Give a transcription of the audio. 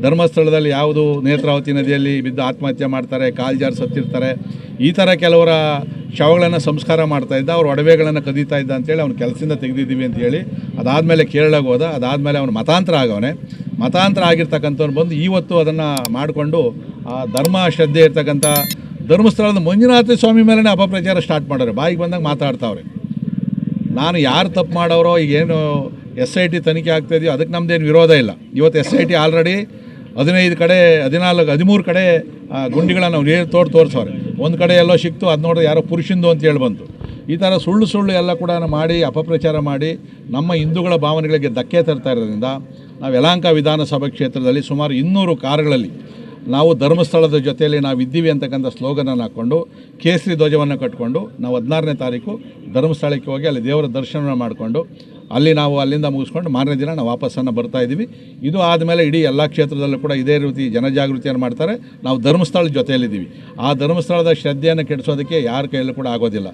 ಧರ್ಮಸ್ಥಳದಲ್ಲಿ ಯಾವುದು ನೇತ್ರಾವತಿ ನದಿಯಲ್ಲಿ ಬಿದ್ದು ಆತ್ಮಹತ್ಯೆ ಮಾಡ್ತಾರೆ, ಕಾಲು ಜಾರಿ ಸತ್ತಿರ್ತಾರೆ, ಈ ಥರ ಕೆಲವರ ಶವಗಳನ್ನು ಸಂಸ್ಕಾರ ಮಾಡ್ತಾಯಿದ್ದ, ಅವ್ರ ಒಡವೆಗಳನ್ನು ಕದೀತಾ ಇದ್ದ ಅಂತೇಳಿ ಅವ್ನು ಕೆಲಸದಿಂದ ತೆಗೆದಿದ್ದೀವಿ ಅಂತೇಳಿ ಅದಾದಮೇಲೆ ಕೇರಳಕ್ಕೆ ಹೋದ. ಅದಾದಮೇಲೆ ಅವನು ಮತಾಂತರ ಮತಾಂತರ ಆಗಿರ್ತಕ್ಕಂಥವ್ನು ಬಂದು ಇವತ್ತು ಅದನ್ನು ಮಾಡಿಕೊಂಡು ಆ ಧರ್ಮ ಶ್ರದ್ಧೆ ಇರ್ತಕ್ಕಂಥ ಧರ್ಮಸ್ಥಳದ ಮಂಜುನಾಥ ಸ್ವಾಮಿ ಮೇಲೇ ಅಪಪ್ರಚಾರ ಸ್ಟಾರ್ಟ್ ಮಾಡೋರು, ಬಾಯಿಗೆ ಬಂದಾಗ ಮಾತಾಡ್ತಾವ್ರೆ. ನಾನು ಯಾರು ತಪ್ಪು ಮಾಡೋರೋ, ಈಗೇನು SIT ತನಿಖೆ ಆಗ್ತಾಯಿದೆಯೋ ಅದಕ್ಕೆ ನಮ್ಮದೇನು ವಿರೋಧ ಇಲ್ಲ. ಇವತ್ತು SIT ಆಲ್ರೆಡಿ 15 ಕಡೆ 13 ಕಡೆ ಗುಂಡಿಗಳನ್ನು ನಾವು ನೀರು ತೋರಿಸೋರೆ. ಒಂದು ಕಡೆ ಎಲ್ಲೋ ಸಿಕ್ತು, ಅದು ನೋಡಿದ್ರೆ ಯಾರೋ ಪುರುಷಂದು ಅಂತ ಹೇಳಿ ಬಂತು. ಈ ಥರ ಸುಳ್ಳು ಎಲ್ಲ ಕೂಡ ಮಾಡಿ ಅಪಪ್ರಚಾರ ಮಾಡಿ ನಮ್ಮ ಹಿಂದೂಗಳ ಭಾವನೆಗಳಿಗೆ ಧಕ್ಕೆ ತರ್ತಾ ಇರೋದ್ರಿಂದ ನಾವು ಯಲಹಂಕ ವಿಧಾನಸಭಾ ಕ್ಷೇತ್ರದಲ್ಲಿ ಸುಮಾರು 200 ಕಾರುಗಳಲ್ಲಿ ನಾವು ಧರ್ಮಸ್ಥಳದ ಜೊತೆಯಲ್ಲಿ ನಾವು ಇದ್ದೀವಿ ಅಂತಕ್ಕಂಥ ಸ್ಲೋಗನನ್ನು ಹಾಕ್ಕೊಂಡು ಕೇಸರಿ ಧ್ವಜವನ್ನು ಕಟ್ಕೊಂಡು ನಾವು 16ನೇ ತಾರೀಕು ಧರ್ಮಸ್ಥಳಕ್ಕೆ ಹೋಗಿ ಅಲ್ಲಿ ದೇವರ ದರ್ಶನ ಮಾಡಿಕೊಂಡು ಅಲ್ಲಿ ನಾವು ಅಲ್ಲಿಂದ ಮುಗಿಸ್ಕೊಂಡು ಮಾರನೇ ದಿನ ನಾವು ವಾಪಸ್ಸನ್ನು ಬರ್ತಾಯಿದ್ದೀವಿ. ಇದು ಆದಮೇಲೆ ಇಡೀ ಎಲ್ಲ ಕ್ಷೇತ್ರದಲ್ಲೂ ಕೂಡ ಇದೇ ರೀತಿ ಜನಜಾಗೃತಿಯನ್ನು ಮಾಡ್ತಾರೆ. ನಾವು ಧರ್ಮಸ್ಥಳದ ಜೊತೆಯಲ್ಲಿದ್ದೀವಿ. ಆ ಧರ್ಮಸ್ಥಳದ ಶ್ರದ್ಧೆಯನ್ನು ಕೆಡಿಸೋದಕ್ಕೆ ಯಾರ ಕೈಯಲ್ಲೂ ಕೂಡ ಆಗೋದಿಲ್ಲ.